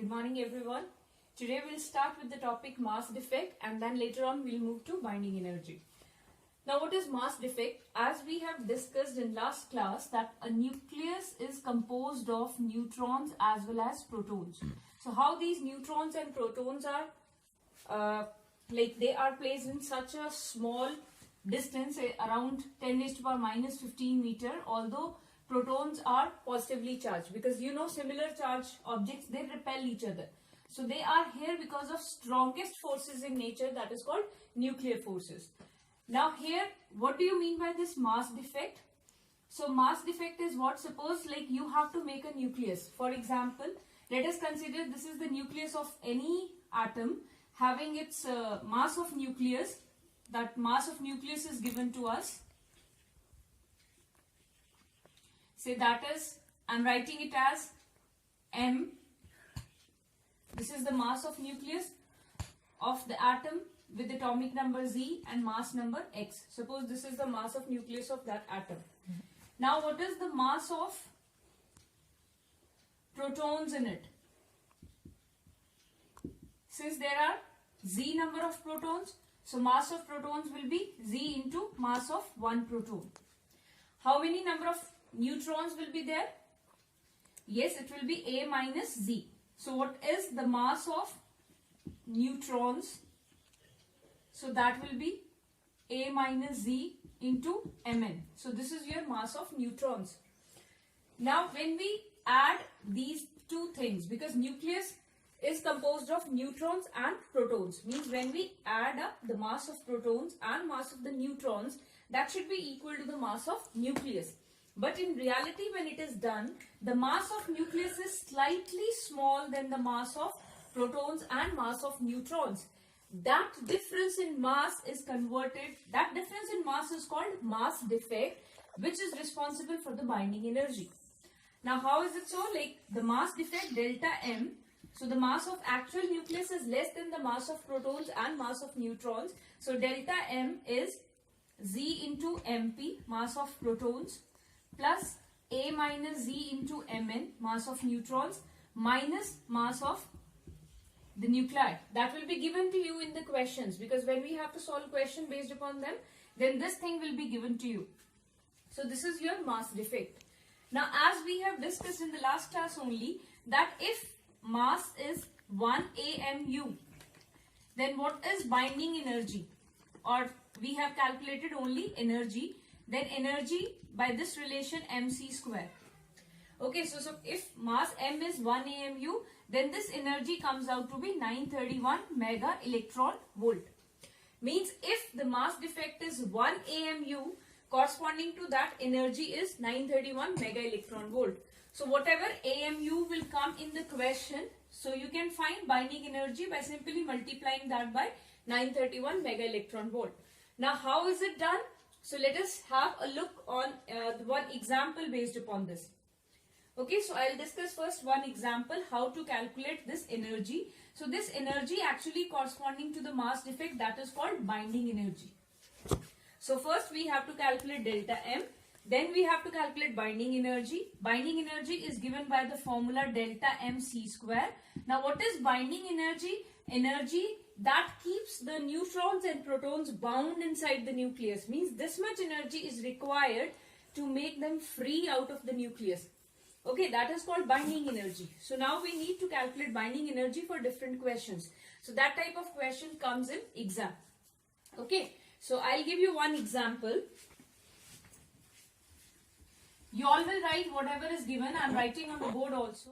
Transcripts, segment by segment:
Good morning everyone. Today we'll start with the topic mass defect and then later on we'll move to binding energy. Now what is mass defect? As we have discussed in last class that a nucleus is composed of neutrons as well as protons. So how these neutrons and protons are they are placed in such a small distance around 10 raised to power minus 15 meter, although protons are positively charged, because you know similar charge objects, they repel each other. So they are here because of strongest forces in nature, that is called nuclear forces. Now here, what do you mean by this mass defect? So mass defect is what? Suppose like you have to make a nucleus. For example, let us consider this is the nucleus of any atom having its mass of nucleus. That mass of nucleus is given to us. Say that is, I'm writing it as M. This is the mass of nucleus of the atom with atomic number Z and mass number X. Suppose this is the mass of nucleus of that atom. Now what is the mass of protons in it? Since there are Z number of protons, so mass of protons will be Z into mass of one proton. How many number of neutrons will be there? Yes, it will be A minus Z. So what is the mass of neutrons? So that will be A minus Z into Mn. So this is your mass of neutrons. Now when we add these two things, because nucleus is composed of neutrons and protons, means when we add up the mass of protons and mass of the neutrons, that should be equal to the mass of nucleus. But in reality, when it is done, the mass of nucleus is slightly small than the mass of protons and mass of neutrons. That difference in mass is converted, that difference in mass is called mass defect, which is responsible for the binding energy. Now how is it so? Like the mass defect delta M, so the mass of actual nucleus is less than the mass of protons and mass of neutrons. So delta M is Z into MP, mass of protons, plus A minus Z into Mn, mass of neutrons, minus mass of the nuclei. That will be given to you in the questions, because when we have to solve question based upon them, then this thing will be given to you. So this is your mass defect. Now as we have discussed in the last class only, that if mass is 1 AMU, then what is binding energy? Or we have calculated only energy, then energy by this relation mc square. Okay, so if mass M is 1 AMU, then this energy comes out to be 931 mega electron volt. Means if the mass defect is 1 AMU, corresponding to that energy is 931 mega electron volt. So whatever AMU will come in the question, so you can find binding energy by simply multiplying that by 931 mega electron volt. Now how is it done? So let us have a look on one example based upon this. Okay, so I'll discuss first one example how to calculate this energy. So this energy actually corresponding to the mass defect, that is called binding energy. So first we have to calculate delta M. Then we have to calculate binding energy. Binding energy is given by the formula delta mc square. Now what is binding energy? Energy that keeps the neutrons and protons bound inside the nucleus. Means this much energy is required to make them free out of the nucleus. Okay, that is called binding energy. So now we need to calculate binding energy for different questions. So that type of question comes in exam. Okay, so I'll give you one example. You all will write whatever is given. I'm writing on the board also.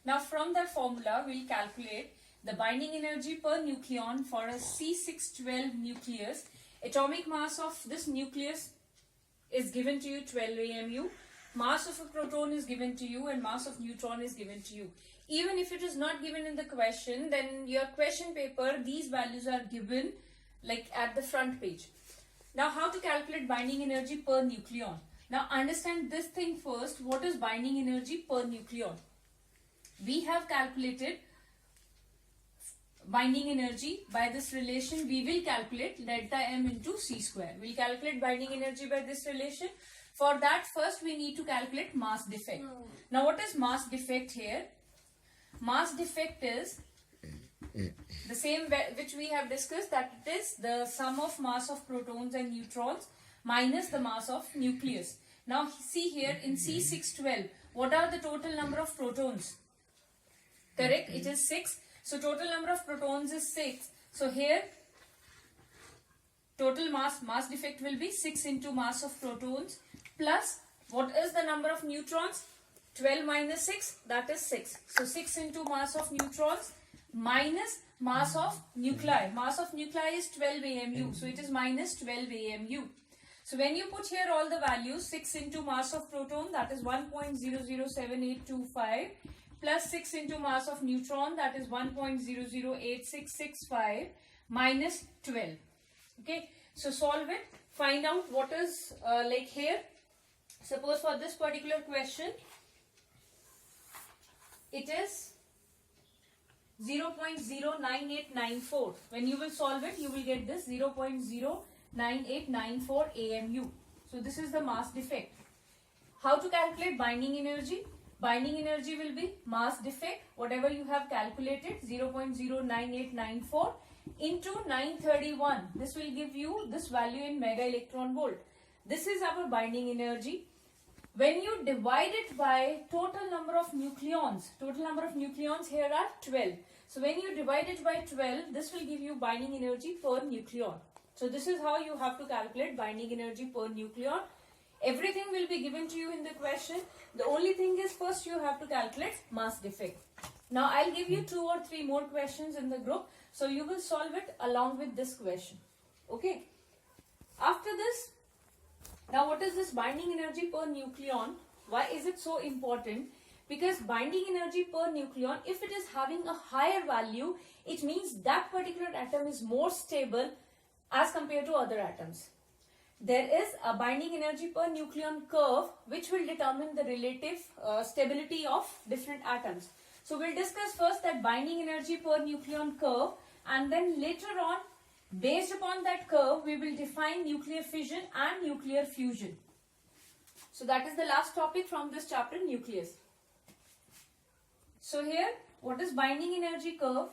Now from that formula, we'll calculate the binding energy per nucleon for a C612 nucleus. Atomic mass of this nucleus is given to you 12 AMU. Mass of a proton is given to you and mass of neutron is given to you. Even if it is not given in the question, then your question paper, these values are given like at the front page. Now how to calculate binding energy per nucleon? Now understand this thing first. What is binding energy per nucleon? We have calculated binding energy by this relation. We will calculate delta M into C square. We will calculate binding energy by this relation. For that, first we need to calculate mass defect. Now what is mass defect here? mass defect is the same which we have discussed, that it is the sum of mass of protons and neutrons minus the mass of nucleus. Now see here in C612, what are the total number of protons? Correct, it is 6. So total number of protons is 6. So here total mass defect will be 6 into mass of protons plus what is the number of neutrons? 12 minus 6, that is 6. So 6 into mass of neutrons minus mass of nuclei. Mass of nuclei is 12 AMU. So it is minus 12 AMU. So when you put here all the values, 6 into mass of proton, that is 1.007825, plus 6 into mass of neutron, that is 1.008665, minus 12. Okay, so solve it. Find out what is like here. Suppose for this particular question, it is 0.09894. When you will solve it, you will get this 0.09894 AMU. So this is the mass defect. How to calculate binding energy? Binding energy will be mass defect, whatever you have calculated, 0.09894 into 931. This will give you this value in mega electron volt. This is our binding energy. When you divide it by total number of nucleons here are 12. So when you divide it by 12, this will give you binding energy per nucleon. So this is how you have to calculate binding energy per nucleon. Everything will be given to you in the question. The only thing is first you have to calculate mass defect. Now I'll give you 2 or 3 more questions in the group. So you will solve it along with this question. Okay. After this, now what is this binding energy per nucleon? Why is it so important? Because binding energy per nucleon, if it is having a higher value, it means that particular atom is more stable as compared to other atoms. There is a binding energy per nucleon curve which will determine the relative stability of different atoms. So we'll discuss first that binding energy per nucleon curve, and then later on, based upon that curve, we will define nuclear fission and nuclear fusion. So that is the last topic from this chapter, nucleus. So here, what is binding energy curve?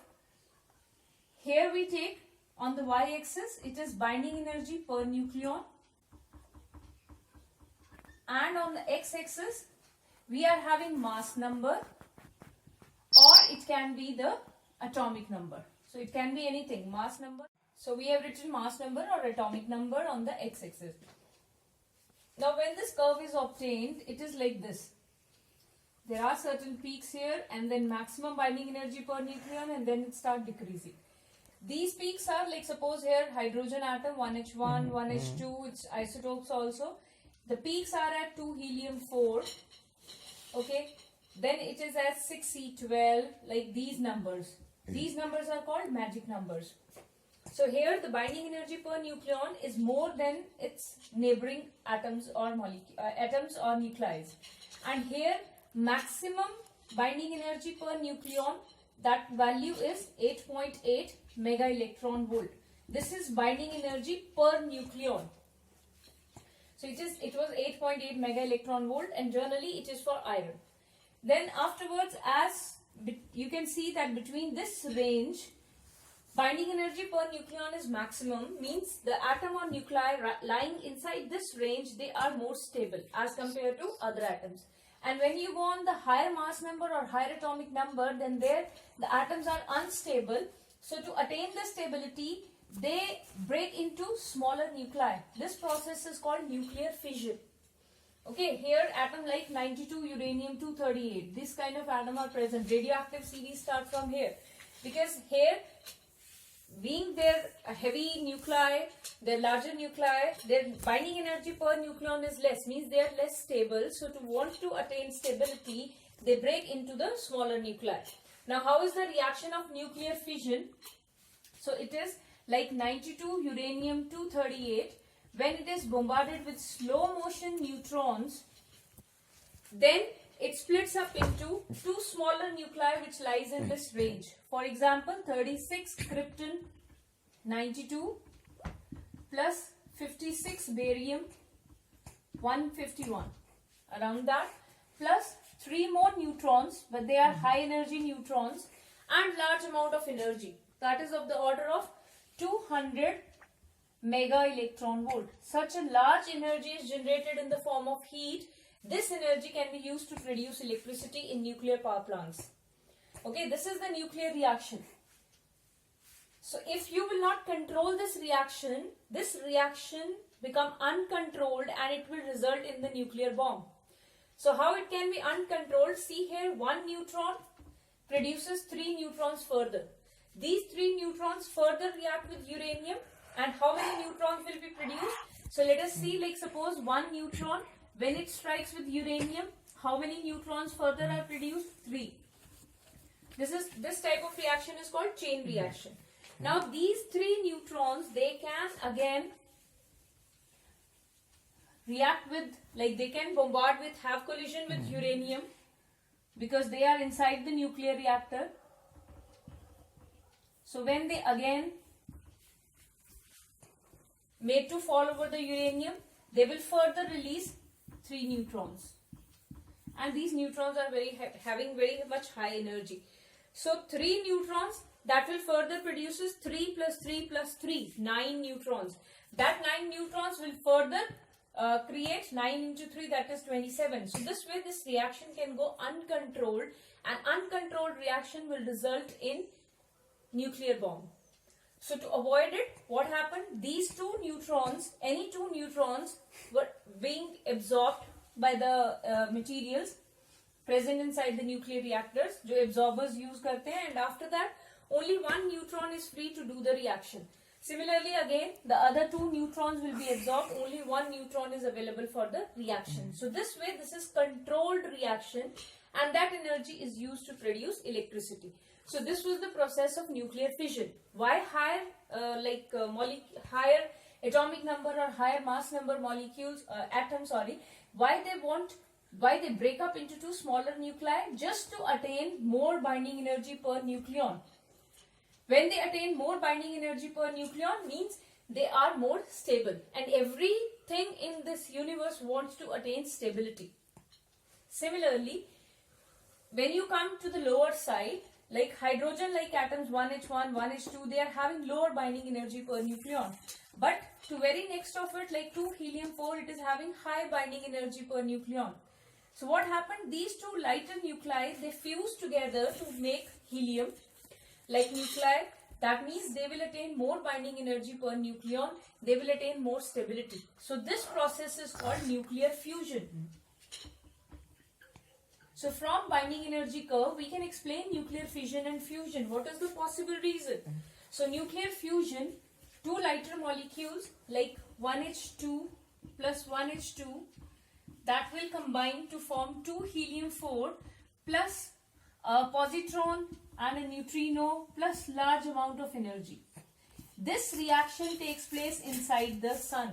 Here we take on the y-axis, it is binding energy per nucleon. And on the x-axis, we are having mass number, or it can be the atomic number. So it can be anything, mass number. So we have written mass number or atomic number on the x-axis. Now when this curve is obtained, it is like this. There are certain peaks here and then maximum binding energy per nucleon, and then it starts decreasing. These peaks are like, suppose here hydrogen atom 1H1, 1H2, its isotopes also. The peaks are at 2 helium 4. Okay. Then it is at 6C12, like these numbers. These numbers are called magic numbers. So here the binding energy per nucleon is more than its neighboring atoms or nuclei. And here maximum binding energy per nucleon, that value is 8.8 mega electron volt. This is binding energy per nucleon. So it was 8.8 mega electron volt, and generally it is for iron. Then afterwards, as you can see that between this range, binding energy per nucleon is maximum, means the atom or nuclei lying inside this range, they are more stable as compared to other atoms. And when you go on the higher mass number or higher atomic number, then there the atoms are unstable. So to attain the stability, they break into smaller nuclei. This process is called nuclear fission. Okay, here atom like 92 uranium-238, this kind of atom are present. Radioactive series start from here, because here being their heavy nuclei, their larger nuclei, their binding energy per nucleon is less, means they are less stable. So to want to attain stability, they break into the smaller nuclei. Now how is the reaction of nuclear fission? So it is like 92 uranium-238, when it is bombarded with slow motion neutrons, then it splits up into 2 smaller nuclei which lies in this range. For example, 36 krypton 92 plus 56 barium 151, around that, plus 3 more neutrons, but they are high energy neutrons and large amount of energy. That is of the order of 200 mega electron volt. Such a large energy is generated in the form of heat. This energy can be used to produce electricity in nuclear power plants. Okay, this is the nuclear reaction. So if you will not control this reaction become uncontrolled and it will result in the nuclear bomb. So how it can be uncontrolled? See here, one neutron produces 3 neutrons further. These 3 neutrons further react with uranium, and how many neutrons will be produced? So let us see, like suppose one neutron, when it strikes with uranium, how many neutrons further are produced? 3. This type of reaction is called chain reaction. Now these 3 neutrons, they can again react with, like they can bombard with, have collision with uranium because they are inside the nuclear reactor. So when they again made to fall over the uranium, they will further release 3 neutrons. And these neutrons are having very much high energy. So 3 neutrons, that will further produces 3 plus 3 plus 3, 9 neutrons. That 9 neutrons will further create 9 into 3, that is 27. So this way this reaction can go uncontrolled, and uncontrolled reaction will result in nuclear bomb. So to avoid it, what happened? These 2 neutrons, any 2 neutrons were being absorbed by the materials present inside the nuclear reactors, जो absorbers use करते हैं, and after that only 1 neutron is free to do the reaction. Similarly, again the other 2 neutrons will be absorbed, only 1 neutron is available for the reaction. So this way this is controlled reaction, and that energy is used to produce electricity. So this was the process of nuclear fission. Why higher higher atomic number or higher mass number molecules, atoms, why they break up into 2 smaller nuclei? Just to attain more binding energy per nucleon. When they attain more binding energy per nucleon, means they are more stable, and everything in this universe wants to attain stability. Similarly, when you come to the lower side, like hydrogen-like atoms 1h1, 1h2, they are having lower binding energy per nucleon. But to very next of it, like 2 helium-4, it is having high binding energy per nucleon. So what happened? These 2 lighter nuclei, they fuse together to make helium-like nuclei. That means they will attain more binding energy per nucleon. They will attain more stability. So this process is called nuclear fusion. So from binding energy curve, we can explain nuclear fission and fusion. What is the possible reason? So nuclear fusion, 2 lighter molecules like 1h2 plus 1h2, that will combine to form 2 helium-4 plus a positron and a neutrino plus large amount of energy. This reaction takes place inside the sun.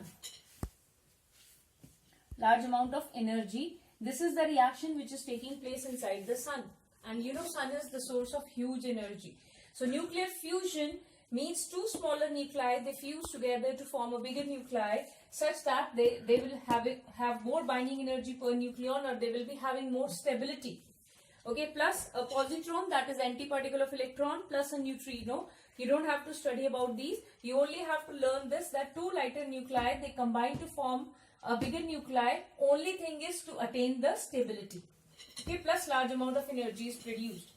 Large amount of energy. This is the reaction which is taking place inside the sun. And you know, sun is the source of huge energy. So nuclear fusion means 2 smaller nuclei, they fuse together to form a bigger nuclei, such that they will have more binding energy per nucleon, or they will be having more stability. Okay, plus a positron, that is antiparticle of electron, plus a neutrino. You don't have to study about these. You only have to learn this, that 2 lighter nuclei, they combine to form a bigger nuclei. Only thing is to attain the stability. Okay, plus large amount of energy is produced.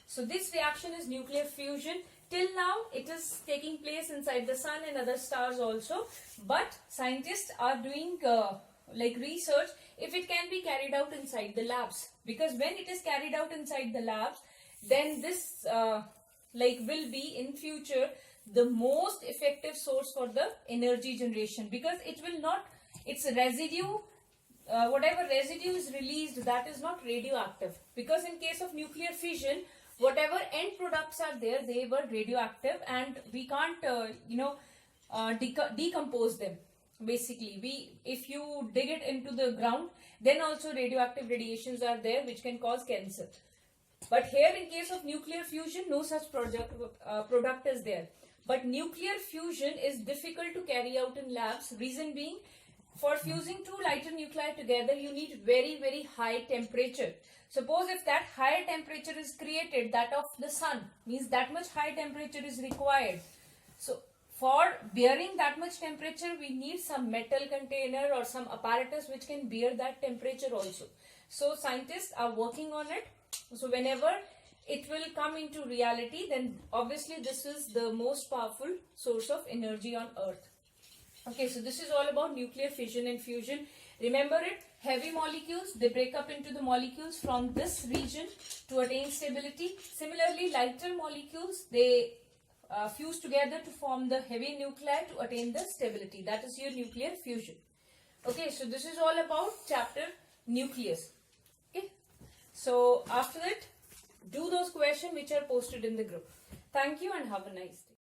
So this reaction is nuclear fusion. Till now it is taking place inside the sun and other stars also, but scientists are doing research if it can be carried out inside the labs, because when it is carried out inside the labs, then this will be in future the most effective source for the energy generation, because it will not, its residue, whatever residue is released, that is not radioactive, because in case of nuclear fission, whatever end products are there, they were radioactive, and we can't decompose them. Basically, if you dig it into the ground, then also radioactive radiations are there which can cause cancer. But here in case of nuclear fusion, no such product is there. But nuclear fusion is difficult to carry out in labs. Reason being, for fusing 2 lighter nuclei together, you need very, very high temperature. Suppose if that higher temperature is created, that of the sun, means that much high temperature is required. So for bearing that much temperature, we need some metal container or some apparatus which can bear that temperature also. So scientists are working on it. So whenever it will come into reality, then obviously this is the most powerful source of energy on Earth. Okay, so this is all about nuclear fission and fusion. Remember it, heavy molecules, they break up into the molecules from this region to attain stability. Similarly, lighter molecules, they fuse together to form the heavy nuclei to attain the stability. That is your nuclear fusion. Okay, so this is all about chapter nucleus. Okay, so after that, do those questions which are posted in the group. Thank you and have a nice day.